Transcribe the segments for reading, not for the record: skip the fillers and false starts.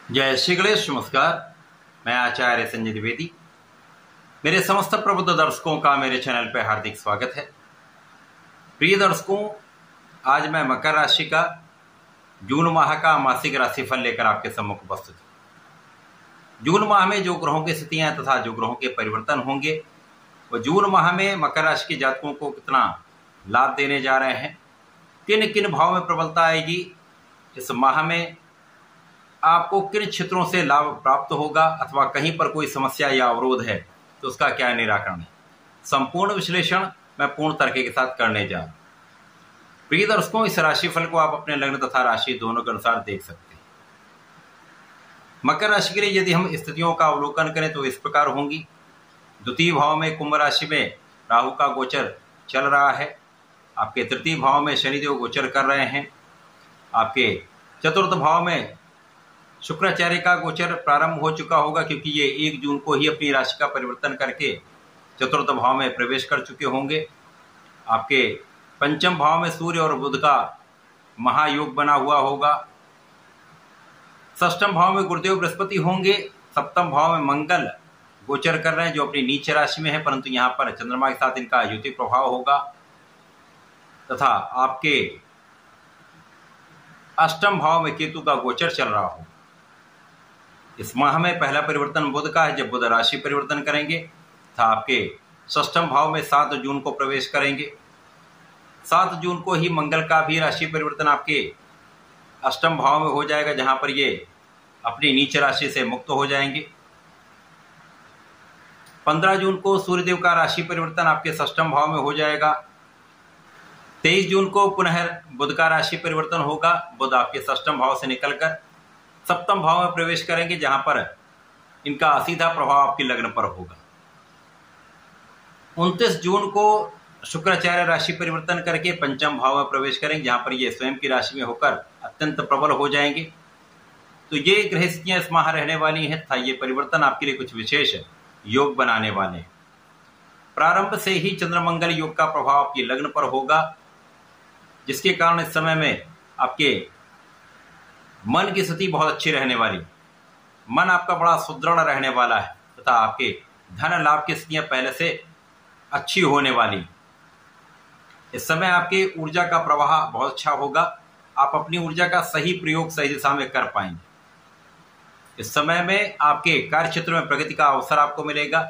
जय श्री गणेश। नमस्कार, मैं आचार्य संजय द्विवेदी। मेरे समस्त प्रबुद्ध दर्शकों का मेरे चैनल पर हार्दिक स्वागत है। प्रिय दर्शकों, आज मैं मकर राशि का जून माह का मासिक राशिफल लेकर आपके सम्मुख उपस्थित हूँ। जून माह में जो ग्रहों की स्थितियां तथा जो ग्रहों के परिवर्तन होंगे वो जून माह में मकर राशि के जातकों को कितना लाभ देने जा रहे हैं, किन किन भाव में प्रबलता आएगी, इस माह में आपको किन क्षेत्रों से लाभ प्राप्त होगा अथवा कहीं पर कोई समस्या या अवरोध है तो उसका क्या निराकरण है, संपूर्ण विश्लेषण मैं पूर्ण तरीके के साथ करने जा रहा हूं। प्रिय दर्शकों, इस राशिफल को आप अपने लग्न तथा राशि दोनों के अनुसार देख सकते हैं। मकर राशि के लिए यदि हम स्थितियों का अवलोकन करें तो इस प्रकार होंगी। द्वितीय भाव में कुंभ राशि में राहु का गोचर चल रहा है। आपके तृतीय भाव में शनिदेव गोचर कर रहे हैं। आपके चतुर्थ भाव में शुक्राचार्य का गोचर प्रारंभ हो चुका होगा, क्योंकि ये 1 जून को ही अपनी राशि का परिवर्तन करके चतुर्थ भाव में प्रवेश कर चुके होंगे। आपके पंचम भाव में सूर्य और बुध का महायोग बना हुआ होगा। षष्ठम भाव में गुरुदेव बृहस्पति होंगे। सप्तम भाव में मंगल गोचर कर रहे हैं, जो अपनी नीच राशि में है, परंतु यहाँ पर चंद्रमा के साथ इनका युति प्रभाव होगा। तथा आपके अष्टम भाव में केतु का गोचर चल रहा होगा। इस माह में पहला परिवर्तन बुध का है, जब बुध राशि परिवर्तन करेंगे तथा आपके षष्ठम भाव में 7 जून को प्रवेश करेंगे। 7 जून को ही मंगल का भी राशि परिवर्तन आपके अष्टम भाव में हो जाएगा, जहां पर ये अपनी नीच राशि से मुक्त हो जाएंगे। 15 जून को सूर्यदेव का राशि परिवर्तन आपके षष्ठम भाव में हो जाएगा। 23 जून को पुनः बुध का राशि परिवर्तन होगा। बुध आपके षष्ठम भाव से निकलकर सप्तम भाव में प्रवेश करेंगे, जहां पर इनका सीधा प्रभाव आपकी लग्न पर होगा। 29 जून को शुक्राचार्य राशि परिवर्तन करके पंचम भाव में प्रवेश करेंगे, जहां पर ये स्वयं की राशि में होकर अत्यंत प्रबल हो जाएंगे। तो ये ग्रह स्थितियां इस माह रहने वाली हैं तथा ये परिवर्तन आपके लिए कुछ विशेष योग बनाने वाले हैं। प्रारंभ से ही चंद्रमंगल योग का प्रभाव आपकी लग्न पर होगा, जिसके कारण इस समय में आपके मन की स्थिति बहुत अच्छी रहने वाली। मन आपका बड़ा सुदृढ़ रहने वाला है तथा आपके धन लाभ की स्थितियां पहले से अच्छी होने वाली। इस समय आपके ऊर्जा का प्रवाह बहुत अच्छा होगा। आप अपनी ऊर्जा का सही प्रयोग सही दिशा में कर पाएंगे। इस समय में आपके कार्य क्षेत्र में प्रगति का अवसर आपको मिलेगा।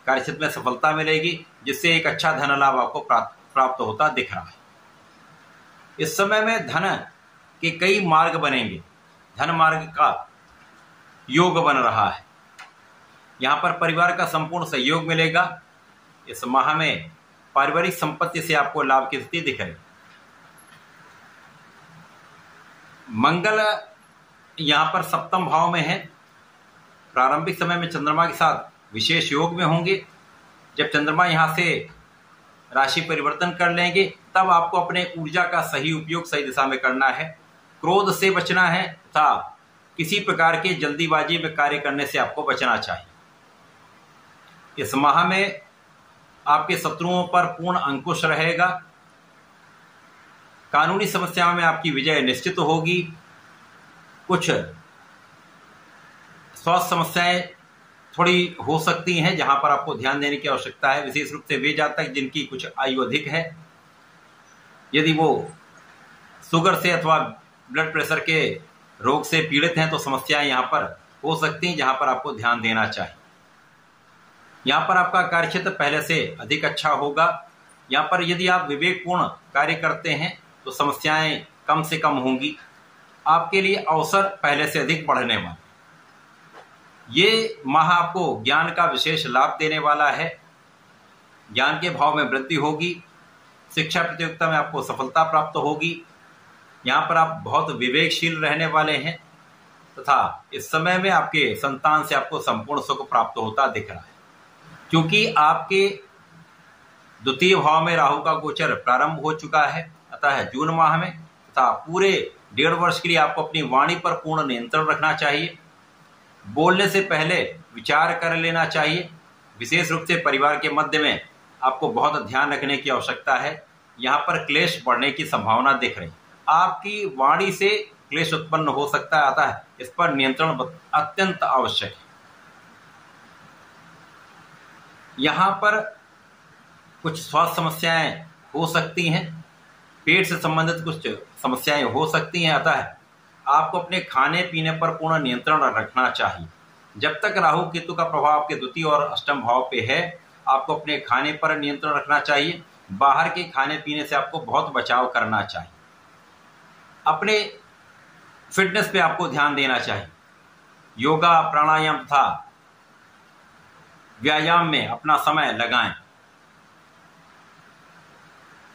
कार्य क्षेत्र में सफलता मिलेगी, जिससे एक अच्छा धन लाभ आपको प्राप्त होता दिख रहा है। इस समय में धन के कई मार्ग बनेंगे। धन मार्ग का योग बन रहा है। यहां पर परिवार का संपूर्ण सहयोग मिलेगा। इस माह में पारिवारिक संपत्ति से आपको लाभ की स्थिति दिख रही। मंगल यहां पर सप्तम भाव में है। प्रारंभिक समय में चंद्रमा के साथ विशेष योग में होंगे। जब चंद्रमा यहां से राशि परिवर्तन कर लेंगे, तब आपको अपने ऊर्जा का सही उपयोग सही दिशा में करना है। क्रोध से बचना है तथा किसी प्रकार के जल्दीबाजी में कार्य करने से आपको बचना चाहिए। इस माह में आपके शत्रुओं पर पूर्ण अंकुश रहेगा। कानूनी समस्याओं में आपकी विजय निश्चित होगी। कुछ स्वास्थ्य समस्याएं थोड़ी हो सकती हैं, जहां पर आपको ध्यान देने की आवश्यकता है। विशेष रूप से वे जातक जिनकी कुछ आयु अधिक है, यदि वो शुगर से अथवा ब्लड प्रेशर के रोग से पीड़ित हैं, तो समस्याएं यहां पर हो सकती हैं, जहां पर आपको ध्यान देना चाहिए। यहां पर आपका कार्यक्षेत्र पहले से अधिक अच्छा होगा। यहां पर यदि आप विवेकपूर्ण कार्य करते हैं तो समस्याएं कम से कम होंगी। आपके लिए अवसर पहले से अधिक बढ़ने वाले। ये माह आपको ज्ञान का विशेष लाभ देने वाला है। ज्ञान के भाव में वृद्धि होगी। शिक्षा प्रतियोगिता में आपको सफलता प्राप्त होगी। यहाँ पर आप बहुत विवेकशील रहने वाले हैं तथा इस समय में आपके संतान से आपको संपूर्ण सुख प्राप्त होता दिख रहा है। क्योंकि आपके द्वितीय भाव में राहु का गोचर प्रारंभ हो चुका है, अतः जून माह में तथा पूरे 1.5 वर्ष के लिए आपको अपनी वाणी पर पूर्ण नियंत्रण रखना चाहिए। बोलने से पहले विचार कर लेना चाहिए। विशेष रूप से परिवार के मध्य में आपको बहुत ध्यान रखने की आवश्यकता है। यहाँ पर क्लेश बढ़ने की संभावना दिख रही। आपकी वाणी से क्लेश उत्पन्न हो सकता है, अतः इस पर नियंत्रण अत्यंत आवश्यक है। यहाँ पर कुछ स्वास्थ्य समस्याएं हो सकती हैं, पेट से संबंधित कुछ समस्याएं हो सकती हैं, अतः आपको अपने खाने पीने पर पूर्ण नियंत्रण रखना चाहिए। जब तक राहु केतु का प्रभाव आपके द्वितीय और अष्टम भाव पे है, आपको अपने खाने पर नियंत्रण रखना चाहिए। बाहर के खाने पीने से आपको बहुत बचाव करना चाहिए। अपने फिटनेस पे आपको ध्यान देना चाहिए। योगा, प्राणायाम तथा व्यायाम में अपना समय लगाएं।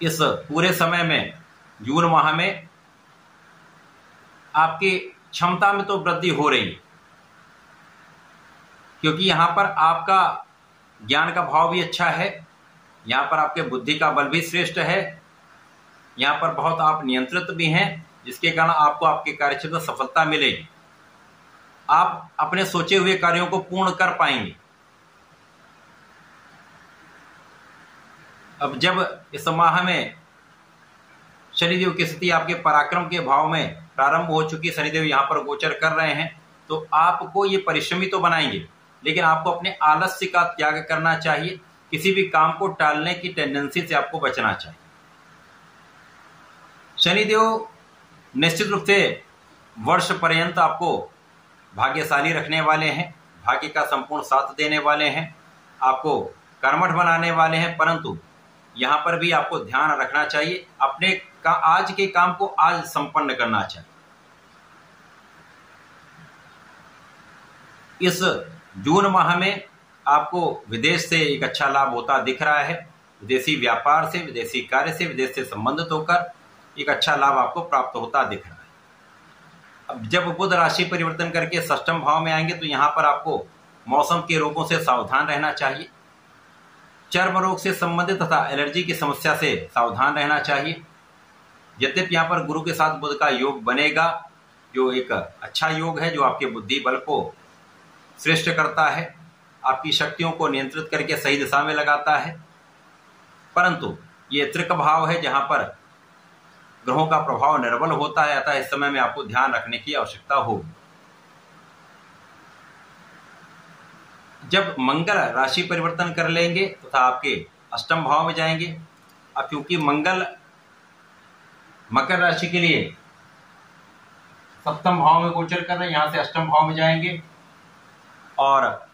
इस पूरे समय में, जून माह में, आपकी क्षमता में तो वृद्धि हो रही है, क्योंकि यहां पर आपका ज्ञान का भाव भी अच्छा है, यहां पर आपके बुद्धि का बल भी श्रेष्ठ है, यहां पर बहुत आप नियंत्रित भी हैं, जिसके कारण आपको आपके कार्यक्षेत्र में सफलता मिलेगी। आप अपने सोचे हुए कार्यों को पूर्ण कर पाएंगे। अब जब इस माह में शनिदेव की स्थिति आपके पराक्रम के भाव में प्रारंभ हो चुकी, शनिदेव यहां पर गोचर कर रहे हैं, तो आपको ये परिश्रमी तो बनाएंगे, लेकिन आपको अपने आलस्य का त्याग करना चाहिए। किसी भी काम को टालने की टेंडेंसी से आपको बचना चाहिए। शनिदेव निश्चित रूप से वर्ष पर्यंत आपको भाग्यशाली रखने वाले हैं, भाग्य का संपूर्ण साथ देने वाले हैं, आपको कर्मठ बनाने वाले हैं, परंतु यहां पर भी आपको ध्यान रखना चाहिए। अपने आज के काम को आज संपन्न करना चाहिए। इस जून माह में आपको विदेश से एक अच्छा लाभ होता दिख रहा है। विदेशी व्यापार से, विदेशी कार्य से, विदेश से संबंधित होकर एक अच्छा लाभ आपको प्राप्त होता दिख रहा है। अब जब बुध राशि परिवर्तन करके षष्ठम भाव में आएंगे, तो यहां पर आपको मौसम के रोगों से सावधान रहना चाहिए। चर्म रोग से संबंधित तथा एलर्जी की समस्या से सावधान रहना चाहिए। यद्यपि यहाँ पर गुरु के साथ बुध का योग बनेगा, जो एक अच्छा योग है, जो आपके बुद्धि बल को श्रेष्ठ करता है, आपकी शक्तियों को नियंत्रित करके सही दिशा में लगाता है, परंतु ये त्रिक भाव है जहां पर ग्रहों का प्रभाव निर्बल होता है, अतः इस समय में आपको ध्यान रखने की आवश्यकता होगी। जब मंगल राशि परिवर्तन कर लेंगे तथा आपके अष्टम भाव में जाएंगे, अब क्योंकि मंगल मकर राशि के लिए सप्तम भाव में गोचर कर रहे हैं, यहां से अष्टम भाव में जाएंगे और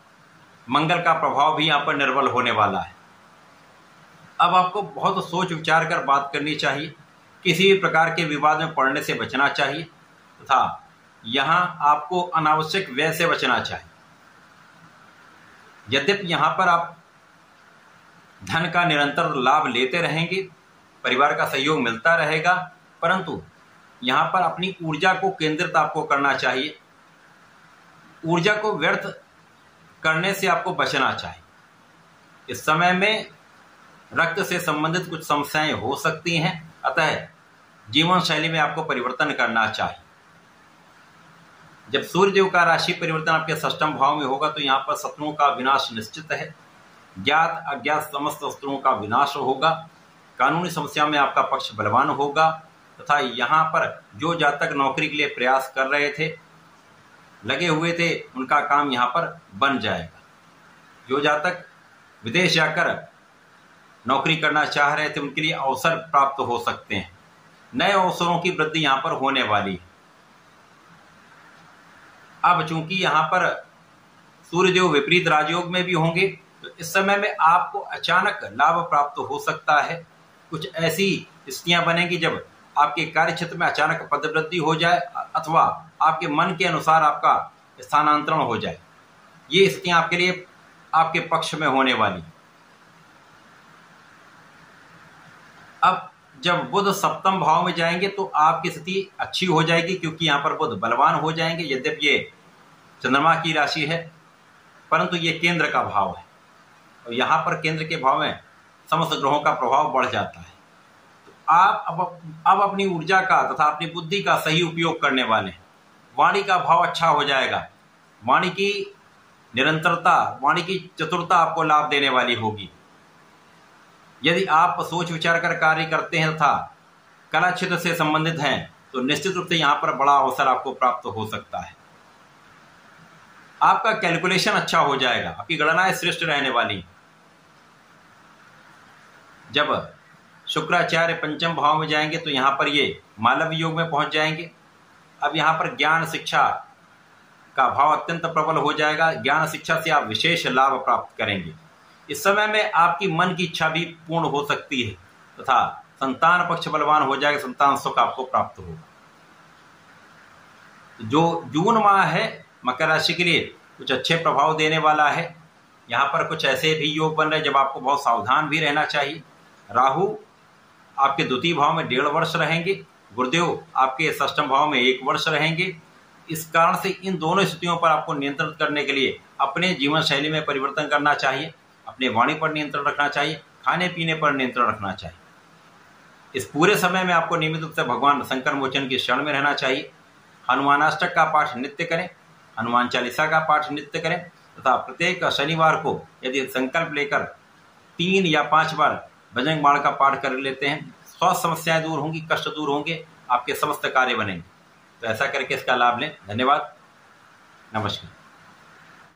मंगल का प्रभाव भी यहां पर निर्बल होने वाला है। अब आपको बहुत सोच विचार कर बात करनी चाहिए। किसी भी प्रकार के विवाद में पड़ने से बचना चाहिए तथा यहां आपको अनावश्यक व्यय से बचना चाहिए। यद्यपि यहां पर आप धन का निरंतर लाभ लेते रहेंगे, परिवार का सहयोग मिलता रहेगा, परंतु यहां पर अपनी ऊर्जा को केंद्रित आपको करना चाहिए। ऊर्जा को व्यर्थ करने से आपको बचना चाहिए। इस समय में रक्त से संबंधित कुछ समस्याएं हो सकती हैं, अतः जीवन शैली में आपको परिवर्तन करना चाहिए। जब सूर्यदेव का राशि परिवर्तन आपके षष्ठम भाव में होगा, तो यहाँ पर शत्रुओं का विनाश निश्चित है। ज्ञात अज्ञात समस्त शत्रुओं का विनाश होगा। कानूनी समस्या में आपका पक्ष बलवान होगा तथा यहाँ पर जो जातक नौकरी के लिए प्रयास कर रहे थे, लगे हुए थे, उनका काम यहाँ पर बन जाएगा। जो जातक विदेश जाकर नौकरी करना चाह रहे थे, उनके लिए अवसर प्राप्त हो सकते हैं। नए अवसरों की वृद्धि यहाँ पर होने वाली है। अब चूंकि यहाँ पर सूर्यदेव विपरीत राजयोग में भी होंगे, तो इस समय में आपको अचानक लाभ प्राप्त हो सकता है। कुछ ऐसी स्थितियां बनेंगी जब आपके कार्य क्षेत्र में अचानक पदवृद्धि हो जाए अथवा आपके मन के अनुसार आपका स्थानांतरण हो जाए। ये स्थितियां आपके लिए आपके पक्ष में होने वाली। अब जब बुध सप्तम भाव में जाएंगे तो आपकी स्थिति अच्छी हो जाएगी, क्योंकि यहाँ पर बुध बलवान हो जाएंगे। यद्यपि ये चंद्रमा की राशि है, परंतु ये केंद्र का भाव है और यहाँ पर केंद्र के भाव में समस्त ग्रहों का प्रभाव बढ़ जाता है। तो आप अब अपनी ऊर्जा का तथा अपनी बुद्धि का सही उपयोग करने वाले हैं। वाणी का भाव अच्छा हो जाएगा। वाणी की निरंतरता, वाणी की चतुरता आपको लाभ देने वाली होगी। यदि आप सोच विचार कर कार्य करते हैं तथा कला क्षेत्र से संबंधित हैं, तो निश्चित रूप से यहाँ पर बड़ा अवसर आपको प्राप्त हो सकता है। आपका कैलकुलेशन अच्छा हो जाएगा, आपकी गणनाएं श्रेष्ठ रहने वाली। जब शुक्राचार्य पंचम भाव में जाएंगे तो यहाँ पर ये मालव योग में पहुंच जाएंगे। अब यहाँ पर ज्ञान शिक्षा का भाव अत्यंत प्रबल हो जाएगा। ज्ञान शिक्षा से आप विशेष लाभ प्राप्त करेंगे। इस समय में आपकी मन की इच्छा भी पूर्ण हो सकती है तथा संतान पक्ष बलवान हो जाएगा, संतान सुख आपको प्राप्त होगा। जो जून माह है मकर राशि के लिए कुछ अच्छे प्रभाव देने वाला है। यहाँ पर कुछ ऐसे भी योग बन रहे हैं जब आपको बहुत सावधान भी रहना चाहिए। राहु आपके द्वितीय भाव में 1.5 वर्ष रहेंगे, गुरुदेव आपके षष्ठम भाव में 1 वर्ष रहेंगे। इस कारण से इन दोनों स्थितियों पर आपको नियंत्रित करने के लिए अपने जीवन शैली में परिवर्तन करना चाहिए, अपने वाणी पर नियंत्रण रखना चाहिए, खाने पीने पर नियंत्रण रखना चाहिए। इस पूरे समय में आपको नियमित रूप से भगवान शंकर मोचन की शरण में रहना चाहिए। हनुमानाष्टक का पाठ नित्य करें, हनुमान चालीसा का पाठ नित्य करें तथा प्रत्येक शनिवार को यदि संकल्प लेकर 3 या 5 बार बजरंग बाण का पाठ कर लेते हैं, स्वास्थ्य समस्याएं दूर होंगी, कष्ट दूर होंगे, आपके समस्त कार्य बनेंगे। तो ऐसा करके इसका लाभ लें। धन्यवाद, नमस्कार।